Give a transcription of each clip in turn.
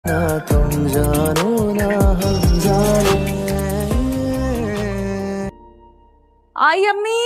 نہ تم جانو نہ ہم جانے. آئی امی.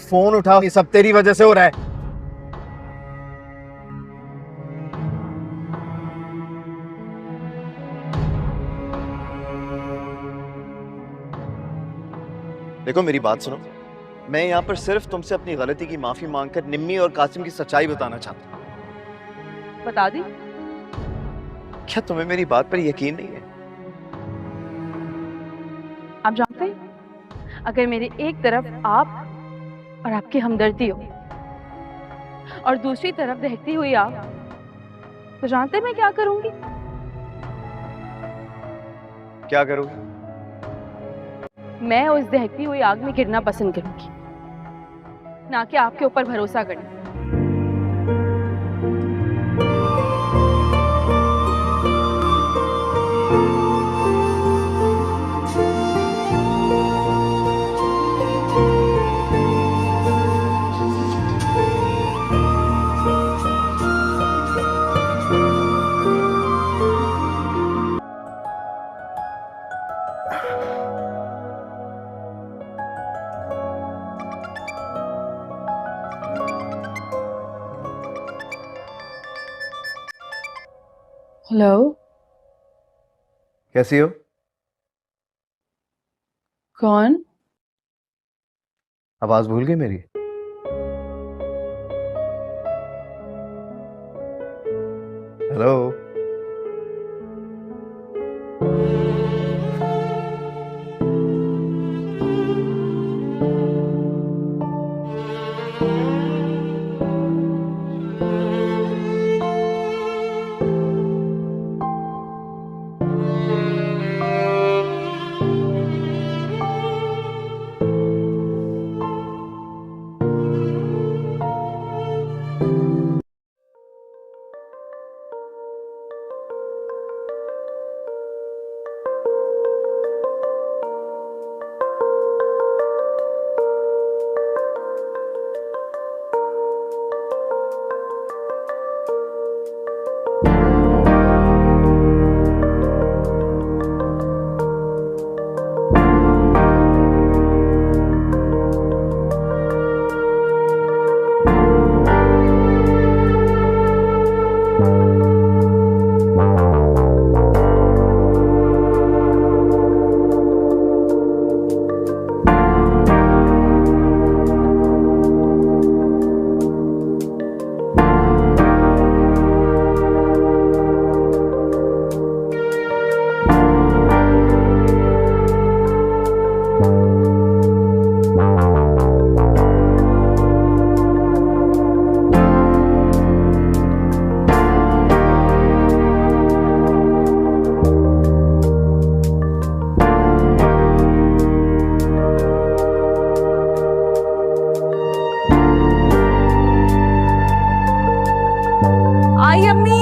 فون اٹھاؤ, یہ سب تیری وجہ سے ہو رہا ہے. دیکھو میری بات سنو, میں یہاں پر صرف تم سے اپنی غلطی کی معافی مانگ کر نمی اور قاسم کی سچائی بتانا چاہتا ہوں. بتا دی. کیا تمہیں میری بات پر یقین نہیں ہے؟ آپ جانتے ہیں اگر میری ایک طرف آپ اور آپ کی ہمدردی ہو اور دوسری طرف دہتی ہوئی آگ, تو جانتے ہیں میں کیا کروں گی؟ کیا کرو گی؟ میں اس دہتی ہوئی آگ میں گرنا پسند کروں گی, نہ کہ آپ کے اوپر بھروسہ کرنا. ہلو, کیسی ہو؟ کون؟ آواز بھول گئی میری؟ ہلو. آئی امی.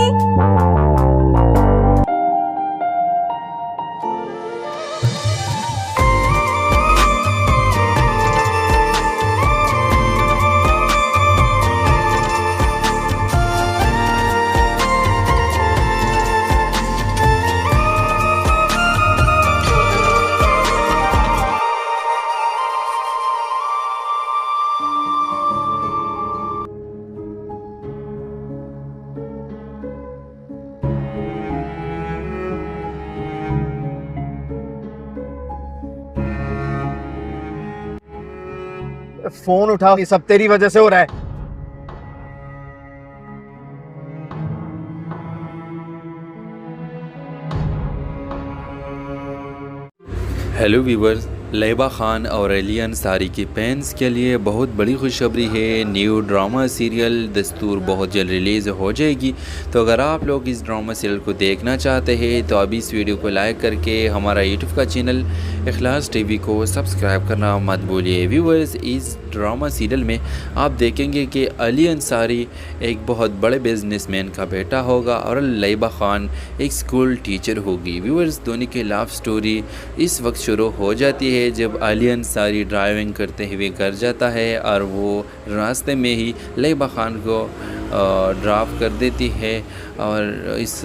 فون اٹھاؤ, یہ سب تیری وجہ سے ہو رہا ہے. ہیلو ویورز, لیبا خان اور علی انصاری کی فینس کے لیے بہت بڑی خوشخبری ہے۔ نیو ڈرامہ سیریل دستور بہت جلد ریلیز ہو جائے گی، تو اگر آپ لوگ اس ڈرامہ سیریل کو دیکھنا چاہتے ہیں تو ابھی اس ویڈیو کو لائک کر کے ہمارا یوٹیوب کا چینل اخلاص ٹی وی کو سبسکرائب کرنا مت بھولیے۔ ویورز، اس ڈرامہ سیریل میں آپ دیکھیں گے کہ علی انصاری ایک بہت بڑے بزنس مین کا بیٹا ہوگا اور لیبا خان ایک اسکول ٹیچر ہوگی۔ ویورز، دونوں کی لو سٹوری اس وقت شروع ہو جاتی ہے جب علی انصاری ڈرائیونگ کرتے ہوئے گھر جاتا ہے اور وہ راستے میں ہی لیبا خان کو ڈراپ کر دیتی ہے، اور اس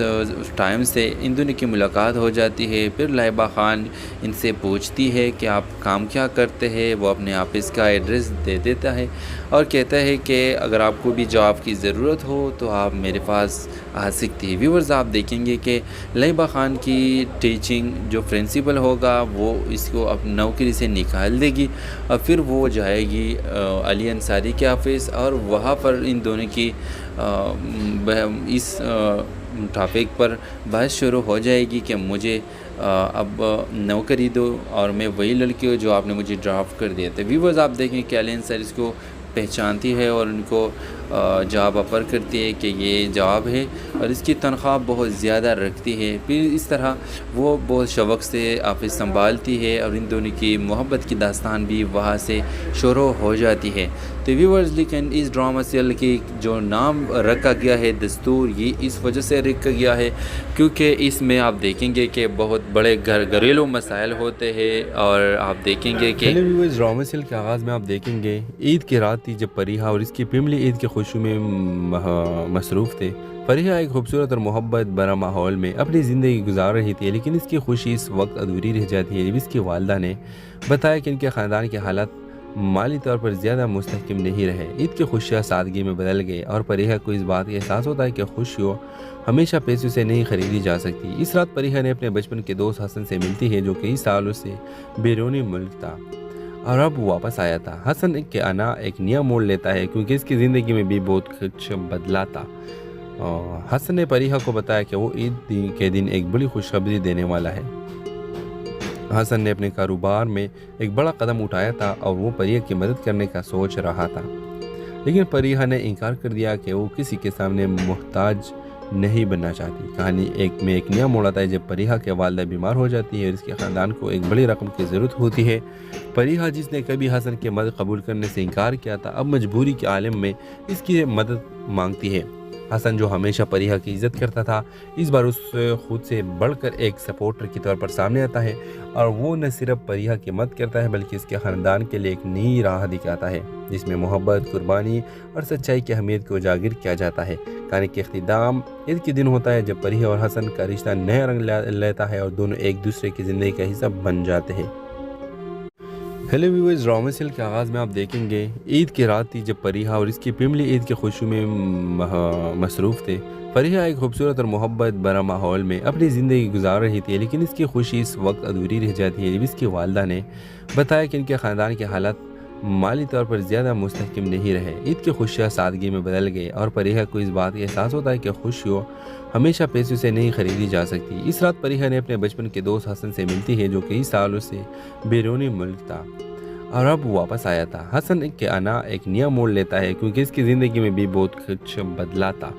ٹائم سے ان دونوں کی ملاقات ہو جاتی ہے۔ پھر لیبا خان ان سے پوچھتی ہے کہ آپ کام کیا کرتے ہیں، وہ اپنے آفس کا ایڈریس دے دیتا ہے اور کہتا ہے کہ اگر آپ کو بھی جاب کی ضرورت ہو تو آپ میرے پاس آ سکتی ہے۔ ویورز، آپ دیکھیں گے کہ لیبا خان کی ٹیچنگ جو پرنسپل ہوگا وہ اس کو اب نوکری سے نکال دے گی، اور پھر وہ جائے گی علی انصاری کے آفس، اور وہاں پر ان دونوں کی اس ٹاپک پر بحث شروع ہو جائے گی کہ مجھے اب نوکری دو اور میں وہی لڑکی ہوں جو آپ نے مجھے ڈراپ کر دیا تھا۔ ویورز، آپ دیکھیں کہ علی انصاری اس کو پہچانتی ہے اور ان کو جاب آفر کرتی ہے کہ یہ جاب ہے، اور اس کی تنخواہ بہت زیادہ رکھتی ہے۔ پھر اس طرح وہ بہت شوق سے آفس سنبھالتی ہے، اور ان دونوں کی محبت کی داستان بھی وہاں سے شروع ہو جاتی ہے۔ تو ویورز، لیکن اس ڈرامہ سیریل کی جو نام رکھا گیا ہے دستور، یہ اس وجہ سے رکھا گیا ہے کیونکہ اس میں آپ دیکھیں گے کہ بہت بڑے گھریلو مسائل ہوتے ہیں، اور آپ دیکھیں گے کہ ڈرامہ سیریل کے آغاز میں آپ دیکھیں گے عید کی رات تھی جب فریحہ اور اس کی فیملی عید کی خوشی میں مصروف تھے۔ فریحہ ایک خوبصورت اور محبت بھرا ماحول میں اپنی زندگی گزار رہی تھی، لیکن اس کی خوشی اس وقت ادھوری رہ جاتی ہے جب اس کی والدہ نے بتایا کہ ان کے خاندان کے حالات مالی طور پر زیادہ مستحکم نہیں رہے۔ عید کی خوشیاں سادگی میں بدل گئی، اور فریحہ کو اس بات کا احساس ہوتا ہے کہ خوشیوں ہمیشہ پیسوں سے نہیں خریدی جا سکتی۔ اس رات فریحہ نے اپنے بچپن کے دوست حسن سے ملتی ہے جو کئی سالوں سے بیرونی ملک تھا اور اب واپس آیا تھا۔ حسن کے آنا ایک نیا موڑ لیتا ہے کیونکہ اس کی زندگی میں بھی بہت کچھ بدلا تھا۔ حسن نے فریحہ کو بتایا کہ وہ عید کے دن ایک بڑی خوشخبری دینے والا ہے۔ حسن نے اپنے کاروبار میں ایک بڑا قدم اٹھایا تھا اور وہ فریحہ کی مدد کرنے کا سوچ رہا تھا، لیکن فریحہ نے انکار کر دیا کہ وہ کسی کے سامنے محتاج نہیں بننا چاہتی۔ کہانی میں ایک نیا موڑ آتا ہے جب فریحہ کے والدہ بیمار ہو جاتی ہے اور اس کے خاندان کو ایک بڑی رقم کی ضرورت ہوتی ہے۔ فریحہ، جس نے کبھی حسن کی مدد قبول کرنے سے انکار کیا تھا، اب مجبوری کے عالم میں اس کی مدد مانگتی ہے۔ حسن، جو ہمیشہ فریحہ کی عزت کرتا تھا، اس بار اس خود سے بڑھ کر ایک سپورٹر کی طور پر سامنے آتا ہے، اور وہ نہ صرف فریحہ کی مدد کرتا ہے بلکہ اس کے خاندان کے لیے ایک نئی راہ دکھاتا ہے جس میں محبت، قربانی اور سچائی کی اہمیت کو اجاگر کیا جاتا ہے۔ کہانی کے اختتام عید کے دن ہوتا ہے جب فریحہ اور حسن کا رشتہ نیا رنگ لیتا ہے اور دونوں ایک دوسرے کی زندگی کا حصہ بن جاتے ہیں۔ ہیلو ویورز، ڈرامہ سیریل کے آغاز میں آپ دیکھیں گے عید کی رات تھی جب فریحہ اور اس کی فیملی عید کی خوشی میں مصروف تھے۔ فریحہ ایک خوبصورت اور محبت بھرا ماحول میں اپنی زندگی گزار رہی تھی، لیکن اس کی خوشی اس وقت ادھوری رہ جاتی ہے جب اس کی والدہ نے بتایا کہ ان کے خاندان کے حالات مالی طور پر زیادہ مستحکم نہیں رہے۔ عید کی خوشیاں سادگی میں بدل گئی، اور فریحہ کو اس بات کا احساس ہوتا ہے کہ خوشیوں ہمیشہ پیسوں سے نہیں خریدی جا سکتی۔ اس رات فریحہ نے اپنے بچپن کے دوست حسن سے ملتی ہے جو کئی سالوں سے بیرونی ملک تھا اور اب واپس آیا تھا۔ حسن کے آنا ایک نیا موڑ لیتا ہے کیونکہ اس کی زندگی میں بھی بہت کچھ بدلا تھا۔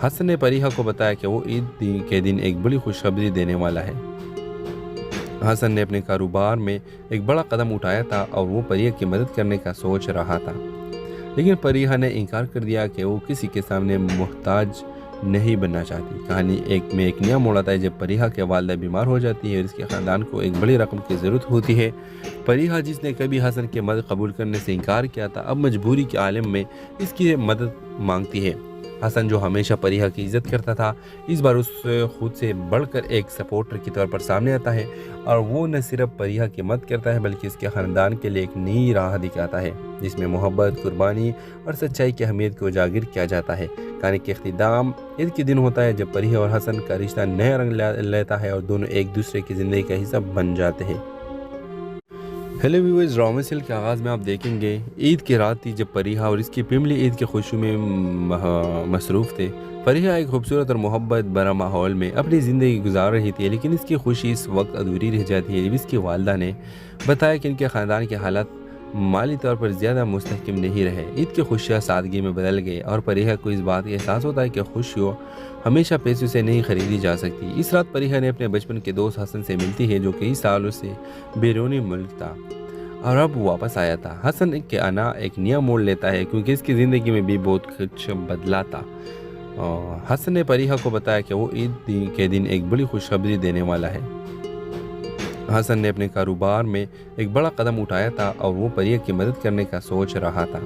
حسن نے فریحہ کو بتایا کہ وہ عید کے دن ایک بڑی خوشخبری دینے والا ہے۔ حسن نے اپنے کاروبار میں ایک بڑا قدم اٹھایا تھا اور وہ فریحہ کی مدد کرنے کا سوچ رہا تھا، لیکن فریحہ نے انکار کر دیا کہ وہ کسی کے سامنے محتاج نہیں بننا چاہتی۔ کہانی میں ایک نیا موڑ آتا ہے جب فریحہ کے والدہ بیمار ہو جاتی ہے اور اس کے خاندان کو ایک بڑی رقم کی ضرورت ہوتی ہے۔ فریحہ، جس نے کبھی حسن کی مدد قبول کرنے سے انکار کیا تھا، اب مجبوری کے عالم میں اس کی مدد مانگتی ہے۔ حسن، جو ہمیشہ فریحہ کی عزت کرتا تھا، اس بار اس خود سے بڑھ کر ایک سپورٹر کی طور پر سامنے آتا ہے، اور وہ نہ صرف فریحہ کی مدد کرتا ہے بلکہ اس کے خاندان کے لیے ایک نئی راہ دکھاتا ہے جس میں محبت، قربانی اور سچائی کی اہمیت کو اجاگر کیا جاتا ہے۔ کہانی کے اختتام عید کے دن ہوتا ہے جب فریحہ اور حسن کا رشتہ نیا رنگ لیتا ہے اور دونوں ایک دوسرے کی زندگی کا حصہ بن جاتے ہیں۔ ہیلو ویورز، ڈرامہ سیریل کے آغاز میں آپ دیکھیں گے عید کی رات تھی جب فریحہ اور اس کی فیملی عید کی خوشی میں مصروف تھے۔ فریحہ ایک خوبصورت اور محبت بھرا ماحول میں اپنی زندگی گزار رہی تھی، لیکن اس کی خوشی اس وقت ادھوری رہ جاتی ہے جب اس کی والدہ نے بتایا کہ ان کے خاندان کے حالات مالی طور پر زیادہ مستحکم نہیں رہے۔ عید کی خوشیاں سادگی میں بدل گئے اور فریحہ کو اس بات کا احساس ہوتا ہے کہ خوشیوں ہمیشہ پیسوں سے نہیں خریدی جا سکتی۔ اس رات فریحہ نے اپنے بچپن کے دوست حسن سے ملتی ہے جو کئی سالوں سے بیرونی ملک تھا اور اب واپس آیا تھا۔ حسن کے آنا ایک نیا موڑ لیتا ہے کیونکہ اس کی زندگی میں بھی بہت کچھ بدلا تھا۔ حسن نے فریحہ کو بتایا کہ وہ عید کے دن ایک بڑی خوشخبری دینے والا ہے۔ حسن نے اپنے کاروبار میں ایک بڑا قدم اٹھایا تھا اور وہ فریحہ کی مدد کرنے کا سوچ رہا تھا،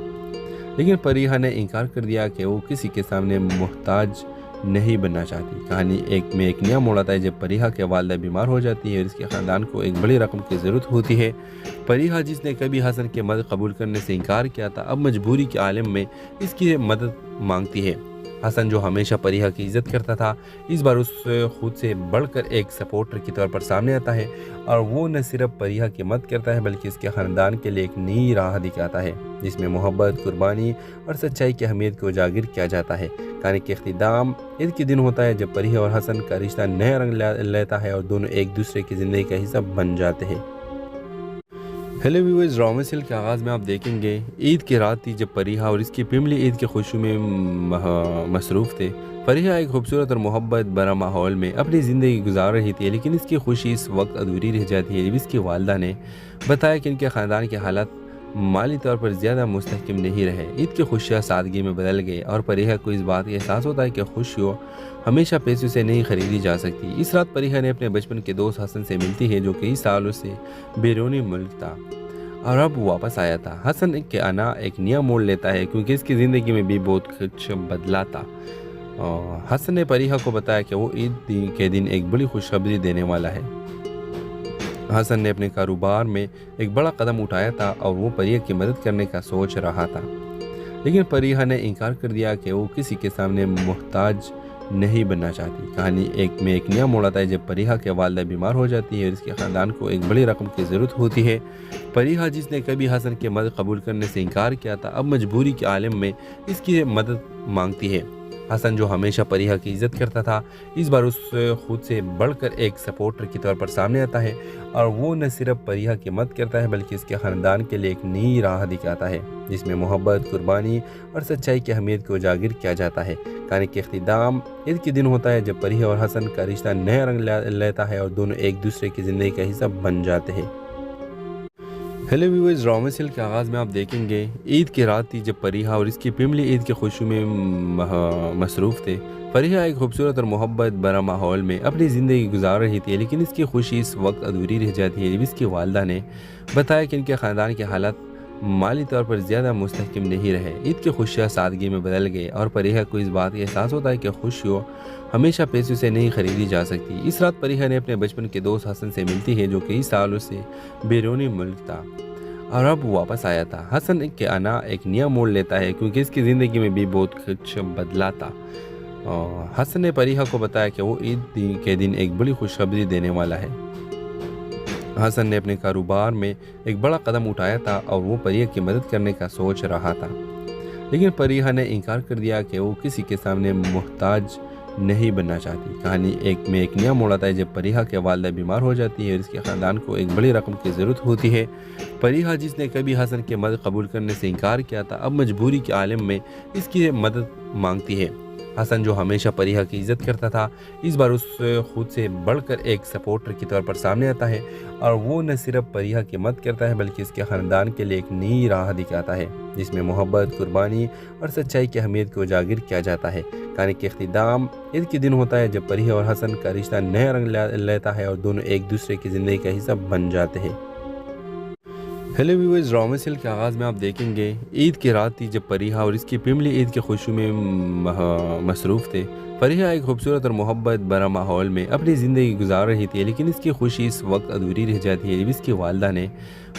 لیکن فریحہ نے انکار کر دیا کہ وہ کسی کے سامنے محتاج نہیں بننا چاہتی۔ کہانی ایک نیا موڑ آتا ہے جب فریحہ کے والدہ بیمار ہو جاتی ہے اور اس کے خاندان کو ایک بڑی رقم کی ضرورت ہوتی ہے۔ فریحہ جس نے کبھی حسن کی مدد قبول کرنے سے انکار کیا تھا، اب مجبوری کے عالم میں اس کی مدد مانگتی ہے۔ حسن جو ہمیشہ فریحہ کی عزت کرتا تھا، اس بار اس خود سے بڑھ کر ایک سپورٹر کی طور پر سامنے آتا ہے اور وہ نہ صرف فریحہ کی مدد کرتا ہے بلکہ اس کے خاندان کے لیے ایک نئی راہ دکھاتا ہے جس میں محبت، قربانی اور سچائی کی اہمیت کو اجاگر کیا جاتا ہے۔ کہانی کے اختتام عید کے دن ہوتا ہے جب فریحہ اور حسن کا رشتہ نیا رنگ لیتا ہے اور دونوں ایک دوسرے کی زندگی کا حصہ بن جاتے ہیں۔ ہیلو ویورز، ڈرامہ سیریل کے آغاز میں آپ دیکھیں گے عید کی رات تھی جب فریحہ اور اس کی فیملی عید کی خوشی میں مصروف تھے۔ فریحہ ایک خوبصورت اور محبت بھرا ماحول میں اپنی زندگی گزار رہی تھی، لیکن اس کی خوشی اس وقت ادھوری رہ جاتی ہے جب اس کی والدہ نے بتایا کہ ان کے خاندان کے حالات مالی طور پر زیادہ مستحکم نہیں رہے۔ عید کی خوشیاں سادگی میں بدل گئے اور فریحہ کو اس بات کا احساس ہوتا ہے کہ خوشیوں ہمیشہ پیسوں سے نہیں خریدی جا سکتی۔ اس رات فریحہ نے اپنے بچپن کے دوست حسن سے ملتی ہے جو کئی سالوں سے بیرونی ملک تھا اور اب واپس آیا تھا۔ حسن کے آنا ایک نیا موڑ لیتا ہے کیونکہ اس کی زندگی میں بھی بہت کچھ بدلا تھا۔ حسن نے فریحہ کو بتایا کہ وہ عید کے دن ایک بڑی خوشخبری دینے والا ہے۔ حسن نے اپنے کاروبار میں ایک بڑا قدم اٹھایا تھا اور وہ فریحہ کی مدد کرنے کا سوچ رہا تھا، لیکن فریحہ نے انکار کر دیا کہ وہ کسی کے سامنے محتاج نہیں بننا چاہتی۔ کہانی ایک نیا موڑ آتا ہے جب فریحہ کے والدہ بیمار ہو جاتی ہے اور اس کے خاندان کو ایک بڑی رقم کی ضرورت ہوتی ہے۔ فریحہ جس نے کبھی حسن کی مدد قبول کرنے سے انکار کیا تھا، اب مجبوری کے عالم میں اس کی مدد مانگتی ہے۔ حسن جو ہمیشہ فریحہ کی عزت کرتا تھا، اس بار اس خود سے بڑھ کر ایک سپورٹر کی طور پر سامنے آتا ہے اور وہ نہ صرف فریحہ کی مدد کرتا ہے بلکہ اس کے خاندان کے لیے ایک نئی راہ دکھاتا ہے جس میں محبت، قربانی اور سچائی کی اہمیت کو اجاگر کیا جاتا ہے۔ کہانی کے اختتام عید کے دن ہوتا ہے جب فریحہ اور حسن کا رشتہ نیا رنگ لیتا ہے اور دونوں ایک دوسرے کی زندگی کا حصہ بن جاتے ہیں۔ ہیلو ویورز، ڈرامہ سیریل کے آغاز میں آپ دیکھیں گے عید کی رات تھی جب فریحہ اور اس کی فیملی عید کی خوشی میں مصروف تھے۔ فریحہ ایک خوبصورت اور محبت بھرا ماحول میں اپنی زندگی گزار رہی تھی، لیکن اس کی خوشی اس وقت ادھوری رہ جاتی ہے جب اس کی والدہ نے بتایا کہ ان کے خاندان کے حالات مالی طور پر زیادہ مستحکم نہیں رہے۔ عید کی خوشیاں سادگی میں بدل گئے اور فریحہ کو اس بات کا احساس ہوتا ہے کہ خوشیوں ہمیشہ پیسوں سے نہیں خریدی جا سکتی۔ اس رات فریحہ نے اپنے بچپن کے دوست حسن سے ملتی ہے جو کئی سالوں سے بیرونی ملک تھا اور اب واپس آیا تھا۔ حسن کے آنا ایک نیا موڑ لیتا ہے کیونکہ اس کی زندگی میں بھی بہت کچھ بدلا تھا۔ حسن نے فریحہ کو بتایا کہ وہ عید کے دن ایک بڑی خوشخبری دینے والا ہے۔ حسن نے اپنے کاروبار میں ایک بڑا قدم اٹھایا تھا اور وہ فریحہ کی مدد کرنے کا سوچ رہا تھا، لیکن فریحہ نے انکار کر دیا کہ وہ کسی کے سامنے محتاج نہیں بننا چاہتی۔ کہانی ایک نیا موڑ آتا ہے جب فریحہ کے والدہ بیمار ہو جاتی ہے اور اس کے خاندان کو ایک بڑی رقم کی ضرورت ہوتی ہے۔ فریحہ جس نے کبھی حسن کی مدد قبول کرنے سے انکار کیا تھا، اب مجبوری کے عالم میں اس کی مدد مانگتی ہے۔ حسن جو ہمیشہ فریحہ کی عزت کرتا تھا، اس بار اس خود سے بڑھ کر ایک سپورٹر کی طور پر سامنے آتا ہے اور وہ نہ صرف فریحہ کی مدد کرتا ہے بلکہ اس کے خاندان کے لیے ایک نئی راہ دکھاتا ہے جس میں محبت، قربانی اور سچائی کی اہمیت کو اجاگر کیا جاتا ہے۔ کہانی کے اختتام عید کے دن ہوتا ہے جب فریحہ اور حسن کا رشتہ نیا رنگ لیتا ہے اور دونوں ایک دوسرے کی زندگی کا حصہ بن جاتے ہیں۔ ہیلو ویورز، ڈرامہ سیریل کے آغاز میں آپ دیکھیں گے عید کی رات تھی جب فریحہ اور اس کی فیملی عید کی خوشی میں مصروف تھے۔ فریحہ ایک خوبصورت اور محبت بھرا ماحول میں اپنی زندگی گزار رہی تھی، لیکن اس کی خوشی اس وقت ادھوری رہ جاتی ہے جب اس کی والدہ نے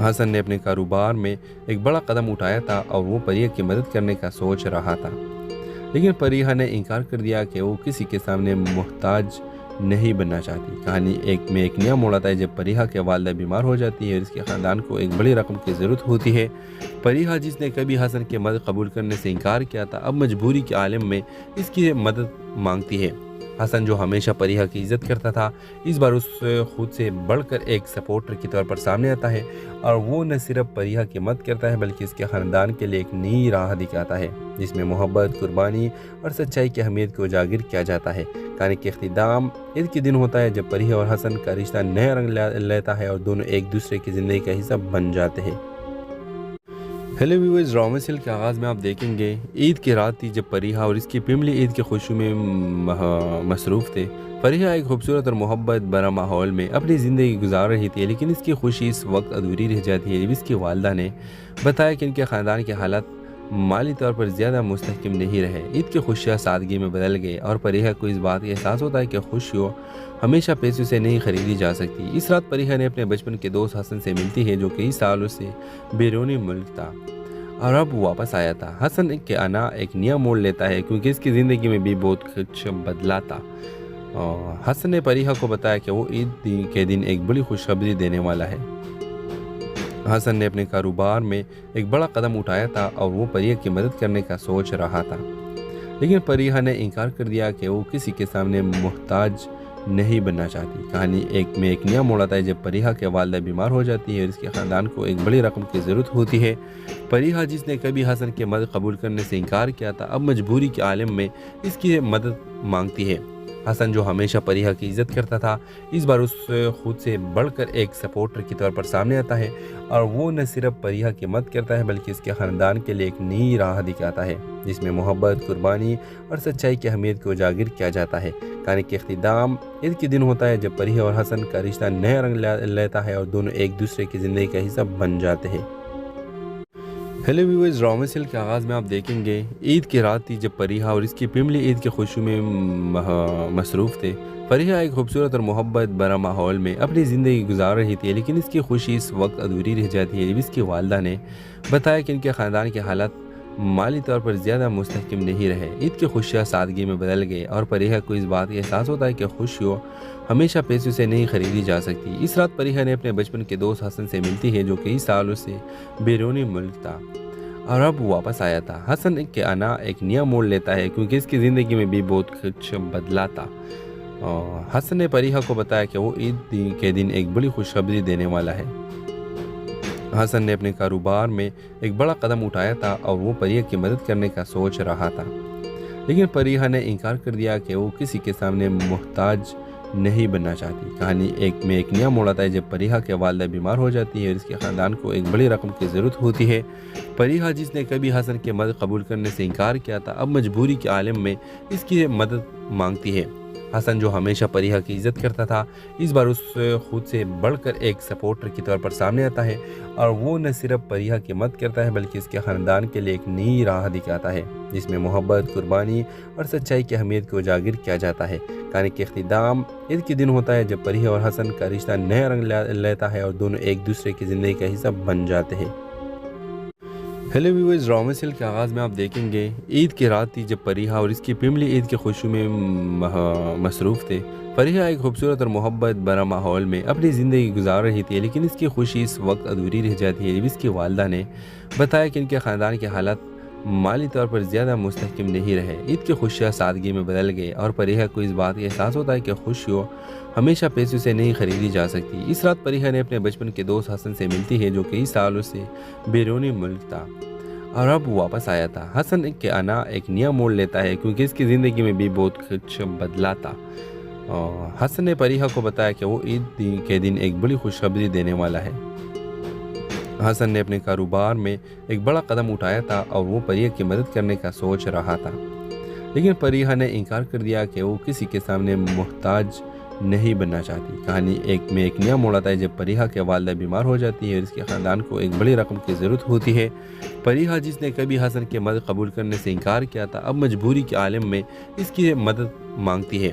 حسن نے اپنے کاروبار میں ایک بڑا قدم اٹھایا تھا اور وہ پریہ کی مدد کرنے کا سوچ رہا تھا، لیکن پریہ نے انکار کر دیا کہ وہ کسی کے سامنے محتاج نہیں بننا چاہتی۔ کہانی ایک نیا موڑ آتا ہے جب پریہ کے والدہ بیمار ہو جاتی ہے اور اس کے خاندان کو ایک بڑی رقم کی ضرورت ہوتی ہے۔ پریہ جس نے کبھی حسن کی مدد قبول کرنے سے انکار کیا تھا، اب مجبوری کے عالم میں اس کی مدد مانگتی ہے۔ حسن جو ہمیشہ پریہ کی عزت کرتا تھا، اس بار اس خود سے بڑھ کر ایک سپورٹر کی طور پر سامنے آتا ہے، اور وہ نہ صرف پریہ کی مدد کرتا ہے بلکہ اس کے خاندان کے لیے ایک نئی راہ دکھاتا ہے جس میں محبت، قربانی اور سچائی کی اہمیت کو اجاگر کیا جاتا ہے۔ کہانی کے اختتام عید کے دن ہوتا ہے جب پریہ اور حسن کا رشتہ نیا رنگ لیتا ہے اور دونوں ایک دوسرے کی زندگی کا حصہ بن جاتے ہیں۔ ہیلو ویورز، ڈرامہ سیریل کے آغاز میں آپ دیکھیں گے عید کی رات تھی جب پریہ اور اس کی فیملی عید کی خوشی میں مصروف تھے۔ پریہ ایک خوبصورت اور محبت بھرا ماحول میں اپنی زندگی گزار رہی تھی، لیکن اس کی خوشی اس وقت ادھوری رہ جاتی ہے جب اس کی والدہ نے بتایا کہ ان کے خاندان کے حالات مالی طور پر زیادہ مستحکم نہیں رہے۔ عید کی خوشیاں سادگی میں بدل گئے اور پریہ کو اس بات کا احساس ہوتا ہے کہ خوشیوں ہمیشہ پیسوں سے نہیں خریدی جا سکتی۔ اس رات پریہ نے اپنے بچپن کے دوست حسن سے ملتی ہے جو کئی سالوں سے بیرونی ملک تھا اور اب واپس آیا تھا۔ حسن کے آنا ایک نیا موڑ لیتا ہے کیونکہ اس کی زندگی میں بھی بہت کچھ بدلا تھا۔ حسن نے پریہ کو بتایا کہ وہ عید کے دن ایک بڑی خوشخبری دینے والا ہے۔ حسن نے اپنے کاروبار میں ایک بڑا قدم اٹھایا تھا اور وہ پریہ کی مدد کرنے کا سوچ رہا تھا، لیکن پریہ نے انکار کر دیا کہ وہ کسی کے سامنے محتاج نہیں بننا چاہتی۔ کہانی ایک نیا موڑ آتا ہے جب پریہ کے والدہ بیمار ہو جاتی ہے اور اس کے خاندان کو ایک بڑی رقم کی ضرورت ہوتی ہے۔ پریہ جس نے کبھی حسن کی مدد قبول کرنے سے انکار کیا تھا، اب مجبوری کے عالم میں اس کی مدد مانگتی ہے۔ حسن جو ہمیشہ پریہ کی عزت کرتا تھا، اس بار اس خود سے بڑھ کر ایک سپورٹر کی طور پر سامنے آتا ہے، اور وہ نہ صرف پریہ کی مدد کرتا ہے بلکہ اس کے خاندان کے لیے ایک نئی راہ دکھاتا ہے جس میں محبت، قربانی اور سچائی کی اہمیت کو اجاگر کیا جاتا ہے۔ کہانی کے اختتام عید کے دن ہوتا ہے جب پریہ اور حسن کا رشتہ نیا رنگ لیتا ہے اور دونوں ایک دوسرے کی زندگی کا حصہ بن جاتے ہیں۔ ہیلو ویورز، ڈرامہ سیریل کے آغاز میں آپ دیکھیں گے عید کی رات تھی جب پریہ اور اس کی فیملی عید کی خوشی میں مصروف تھے۔ پریہ ایک خوبصورت اور محبت بھرا ماحول میں اپنی زندگی گزار رہی تھی، لیکن اس کی خوشی اس وقت ادھوری رہ جاتی ہے جب اس کی والدہ نے بتایا کہ ان کے خاندان کے حالات مالی طور پر زیادہ مستحکم نہیں رہے۔ عید کی خوشیاں سادگی میں بدل گئے اور پریہ کو اس بات کا احساس ہوتا ہے کہ خوشیوں ہمیشہ پیسوں سے نہیں خریدی جا سکتی۔ اس رات پریہ نے اپنے بچپن کے دوست حسن سے ملتی ہے جو کئی سالوں سے بیرونی ملک تھا اور اب واپس آیا تھا۔ حسن کے آنا ایک نیا موڑ لیتا ہے کیونکہ اس کی زندگی میں بھی بہت کچھ بدلا تھا۔ حسن نے پریہ کو بتایا کہ وہ عید کے دن ایک بڑی خوشخبری دینے والا ہے۔ حسن نے اپنے کاروبار میں ایک بڑا قدم اٹھایا تھا اور وہ پریہ کی مدد کرنے کا سوچ رہا تھا، لیکن پریہ نے انکار کر دیا کہ وہ کسی کے سامنے محتاج نہیں بننا چاہتی۔ کہانی ایک نیا موڑ آتا ہے جب پریہ کے والدہ بیمار ہو جاتی ہے اور اس کے خاندان کو ایک بڑی رقم کی ضرورت ہوتی ہے۔ پریہ جس نے کبھی حسن کی مدد قبول کرنے سے انکار کیا تھا، اب مجبوری کے عالم میں اس کی مدد مانگتی ہے۔ حسن جو ہمیشہ پریہ کی عزت کرتا تھا، اس بار اس خود سے بڑھ کر ایک سپورٹر کی طور پر سامنے آتا ہے، اور وہ نہ صرف پریہ کی مدد کرتا ہے بلکہ اس کے خاندان کے لیے ایک نئی راہ دکھاتا ہے جس میں محبت، قربانی اور سچائی کی اہمیت کو اجاگر کیا جاتا ہے۔ کہانی کے اختتام عید کے دن ہوتا ہے جب پریہ اور حسن کا رشتہ نیا رنگ لیتا ہے اور دونوں ایک دوسرے کی زندگی کا حصہ بن جاتے ہیں۔ ہیلو ویورز، ڈرامہ سیریل کے آغاز میں آپ دیکھیں گے عید کی رات تھی جب پریہ اور اس کی فیملی عید کی خوشی میں مصروف تھے۔ پریہ ایک خوبصورت اور محبت بھرا ماحول میں اپنی زندگی گزار رہی تھی، لیکن اس کی خوشی اس وقت ادھوری رہ جاتی ہے جب اس کی والدہ نے بتایا کہ ان کے خاندان کے حالات مالی طور پر زیادہ مستحکم نہیں رہے۔ عید کی خوشیاں سادگی میں بدل گئے اور پریہ کو اس بات کا احساس ہوتا ہے کہ خوشیوں ہمیشہ پیسوں سے نہیں خریدی جا سکتی۔ اس رات پریہ نے اپنے بچپن کے دوست حسن سے ملتی ہے جو کئی سالوں سے بیرونی ملک تھا اور اب واپس آیا تھا۔ حسن کے آنا ایک نیا موڑ لیتا ہے کیونکہ اس کی زندگی میں بھی بہت کچھ بدلا تھا۔ حسن نے پریہ کو بتایا کہ وہ عید کے دن ایک بڑی خوشخبری دینے والا ہے۔ حسن نے اپنے کاروبار میں ایک بڑا قدم اٹھایا تھا اور وہ پریہ کی مدد کرنے کا سوچ رہا تھا، لیکن پریہ نے انکار کر دیا کہ وہ کسی کے سامنے محتاج نہیں بننا چاہتی۔ کہانی ایک نیا موڑ آتا ہے جب پریہ کے والدہ بیمار ہو جاتی ہے اور اس کے خاندان کو ایک بڑی رقم کی ضرورت ہوتی ہے۔ پریہ جس نے کبھی حسن کی مدد قبول کرنے سے انکار کیا تھا، اب مجبوری کے عالم میں اس کی مدد مانگتی ہے۔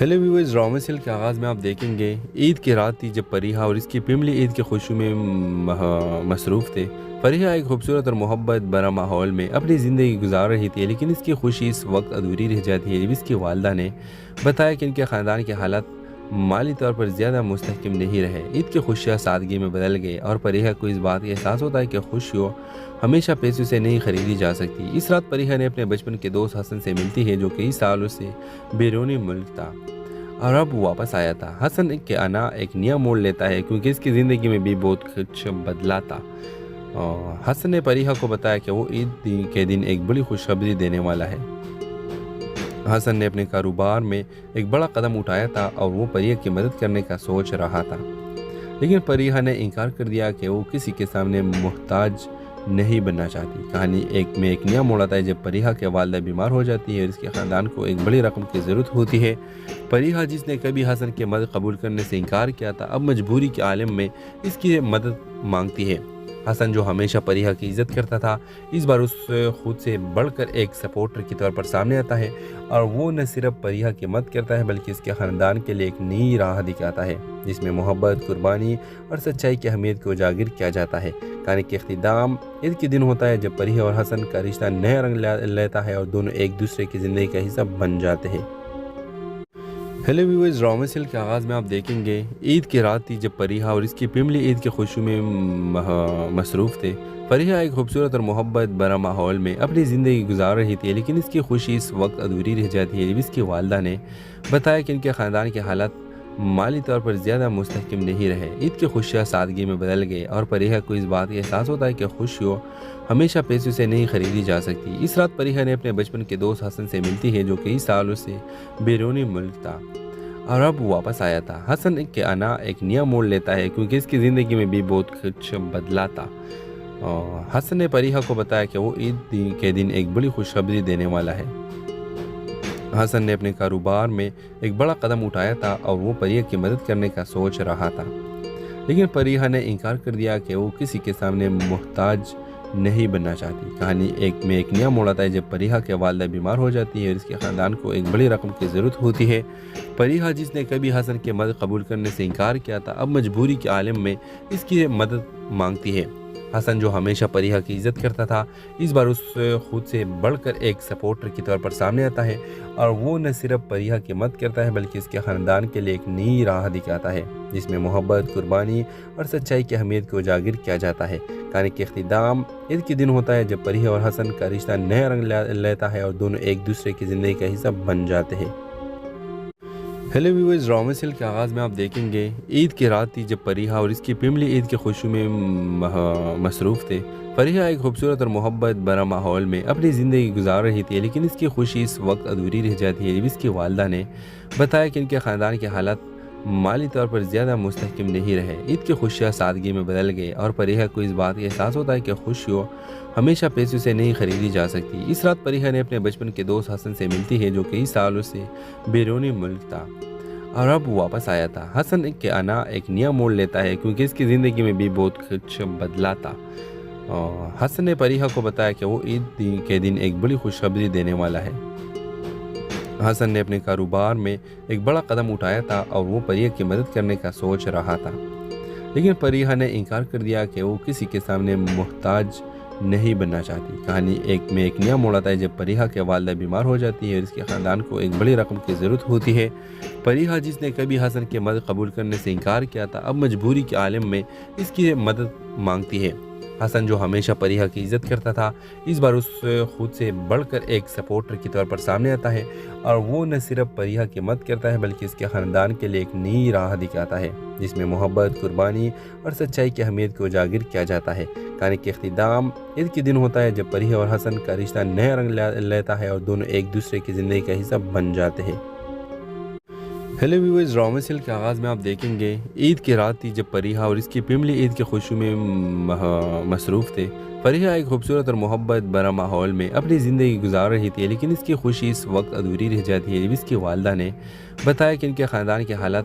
ہیلو ویورز، ڈرامہ سیریل کے آغاز میں آپ دیکھیں گے عید کی رات تھی جب فریحہ اور اس کی فیملی عید کی خوشی میں مصروف تھے۔ فریحہ ایک خوبصورت اور محبت بھرا ماحول میں اپنی زندگی گزار رہی تھی، لیکن اس کی خوشی اس وقت ادھوری رہ جاتی ہے جب اس کی والدہ نے بتایا کہ ان کے خاندان کے حالات مالی طور پر زیادہ مستحکم نہیں رہے۔ عید کی خوشیاں سادگی میں بدل گئے اور فریحہ کو اس بات کا احساس ہوتا ہے کہ خوشیوں ہمیشہ پیسوں سے نہیں خریدی جا سکتی۔ اس رات فریحہ نے اپنے بچپن کے دوست حسن سے ملتی ہے جو کئی سالوں سے بیرونی ملک تھا اور اب واپس آیا تھا۔ حسن کے آنا ایک نیا موڑ لیتا ہے کیونکہ اس کی زندگی میں بھی بہت کچھ بدلا تھا۔ حسن نے فریحہ کو بتایا کہ وہ عید کے دن ایک بڑی خوشخبری دینے والا ہے۔ حسن نے اپنے کاروبار میں ایک بڑا قدم اٹھایا تھا اور وہ فریحہ کی مدد کرنے کا سوچ رہا تھا، لیکن فریحہ نے انکار کر دیا کہ وہ کسی کے سامنے محتاج نہیں بننا چاہتی۔ کہانی ایک نیا موڑ آتا ہے جب فریحہ کے والدہ بیمار ہو جاتی ہے اور اس کے خاندان کو ایک بڑی رقم کی ضرورت ہوتی ہے۔ فریحہ جس نے کبھی حسن کی مدد قبول کرنے سے انکار کیا تھا، اب مجبوری کے عالم میں اس کی مدد مانگتی ہے۔ حسن جو ہمیشہ فریحہ کی عزت کرتا تھا، اس بار اس خود سے بڑھ کر ایک سپورٹر کے طور پر سامنے آتا ہے اور وہ نہ صرف فریحہ کی مدد کرتا ہے بلکہ اس کے خاندان کے لیے ایک نئی راہ دکھاتا ہے جس میں محبت، قربانی اور سچائی کی اہمیت کو اجاگر کیا جاتا ہے۔ کہانی کے اختتام عید کے دن ہوتا ہے جب فریحہ اور حسن کا رشتہ نیا رنگ لیتا ہے اور دونوں ایک دوسرے کی زندگی کا حصہ بن جاتے ہیں۔ ہیلو ویورز، ڈرامہ سیریل کے آغاز میں آپ دیکھیں گے عید کی رات تھی جب فریحہ اور اس کی فیملی عید کی خوشی میں مصروف تھے۔ فریحہ ایک خوبصورت اور محبت بھرا ماحول میں اپنی زندگی گزار رہی تھی، لیکن اس کی خوشی اس وقت ادھوری رہ جاتی ہے جب اس کی والدہ نے بتایا کہ ان کے خاندان کے حالات مالی طور پر زیادہ مستحکم نہیں رہے۔ عید کی خوشیاں سادگی میں بدل گئے اور فریحہ کو اس بات کا احساس ہوتا ہے کہ خوشیوں ہمیشہ پیسوں سے نہیں خریدی جا سکتی۔ اس رات فریحہ نے اپنے بچپن کے دوست حسن سے ملتی ہے جو کئی سالوں سے بیرونی ملک تھا اور اب واپس آیا تھا۔ حسن کے آنا ایک نیا موڑ لیتا ہے کیونکہ اس کی زندگی میں بھی بہت کچھ بدلا تھا۔ حسن نے فریحہ کو بتایا کہ وہ عید کے دن ایک بڑی خوشخبری دینے والا ہے۔ حسن نے اپنے کاروبار میں ایک بڑا قدم اٹھایا تھا اور وہ فریحہ کی مدد کرنے کا سوچ رہا تھا، لیکن فریحہ نے انکار کر دیا کہ وہ کسی کے سامنے محتاج نہیں بننا چاہتی۔ کہانی ایک نیا موڑ آتا ہے جب فریحہ کے والدہ بیمار ہو جاتی ہے اور اس کے خاندان کو ایک بڑی رقم کی ضرورت ہوتی ہے۔ فریحہ جس نے کبھی حسن کی مدد قبول کرنے سے انکار کیا تھا، اب مجبوری کے عالم میں اس کی مدد مانگتی ہے۔ حسن جو ہمیشہ فریحہ کی عزت کرتا تھا، اس بار اس خود سے بڑھ کر ایک سپورٹر کے طور پر سامنے آتا ہے اور وہ نہ صرف فریحہ کی مدد کرتا ہے بلکہ اس کے خاندان کے لیے ایک نئی راہ دکھاتا ہے جس میں محبت، قربانی اور سچائی کی اہمیت کو اجاگر کیا جاتا ہے۔ کہانی کے اختتام عید کے دن ہوتا ہے جب فریحہ اور حسن کا رشتہ نیا رنگ لیتا ہے اور دونوں ایک دوسرے کی زندگی کا حصہ بن جاتے ہیں۔ ہیلو ویورز، ڈرامہ سیریل کے آغاز میں آپ دیکھیں گے عید کی رات تھی جب فریحہ اور اس کی فیملی عید کی خوشی میں مصروف تھے۔ فریحہ ایک خوبصورت اور محبت بھرا ماحول میں اپنی زندگی گزار رہی تھی، لیکن اس کی خوشی اس وقت ادھوری رہ جاتی ہے جب اس کی والدہ نے بتایا کہ ان کے خاندان کے حالات مالی طور پر زیادہ مستحکم نہیں رہے۔ عید کی خوشیاں سادگی میں بدل گئے اور فریحہ کو اس بات کا احساس ہوتا ہے کہ خوشیوں ہمیشہ پیسوں سے نہیں خریدی جا سکتی۔ اس رات فریحہ نے اپنے بچپن کے دوست حسن سے ملتی ہے جو کئی سالوں سے بیرونی ملک تھا اور اب واپس آیا تھا۔ حسن کے آنا ایک نیا موڑ لیتا ہے کیونکہ اس کی زندگی میں بھی بہت کچھ بدلا تھا۔ حسن نے فریحہ کو بتایا کہ وہ عید کے دن ایک بڑی خوشخبری دینے والا ہے۔ حسن نے اپنے کاروبار میں ایک بڑا قدم اٹھایا تھا اور وہ فریحہ کی مدد کرنے کا سوچ رہا تھا، لیکن فریحہ نے انکار کر دیا کہ وہ کسی کے سامنے محتاج نہیں بننا چاہتی۔ کہانی ایک نیا موڑ آتا ہے جب فریحہ کے والدہ بیمار ہو جاتی ہے اور اس کے خاندان کو ایک بڑی رقم کی ضرورت ہوتی ہے۔ فریحہ جس نے کبھی حسن کی مدد قبول کرنے سے انکار کیا تھا، اب مجبوری کے عالم میں اس کی مدد مانگتی ہے۔ حسن جو ہمیشہ فریحہ کی عزت کرتا تھا، اس بار اس خود سے بڑھ کر ایک سپورٹر کے طور پر سامنے آتا ہے اور وہ نہ صرف فریحہ کی مدد کرتا ہے بلکہ اس کے خاندان کے لیے ایک نئی راہ دکھاتا ہے جس میں محبت، قربانی اور سچائی کی اہمیت کو اجاگر کیا جاتا ہے۔ کہانی کے اختتام عید کے دن ہوتا ہے جب فریحہ اور حسن کا رشتہ نیا رنگ لیتا ہے اور دونوں ایک دوسرے کی زندگی کا حصہ بن جاتے ہیں۔ ہیلو ویورز، ڈرامہ سیریل کے آغاز میں آپ دیکھیں گے عید کی رات تھی جب فریحہ اور اس کی فیملی عید کی خوشی میں مصروف تھے۔ فریحہ ایک خوبصورت اور محبت بھرا ماحول میں اپنی زندگی گزار رہی تھی، لیکن اس کی خوشی اس وقت ادھوری رہ جاتی ہے جب اس کی والدہ نے بتایا کہ ان کے خاندان کے حالات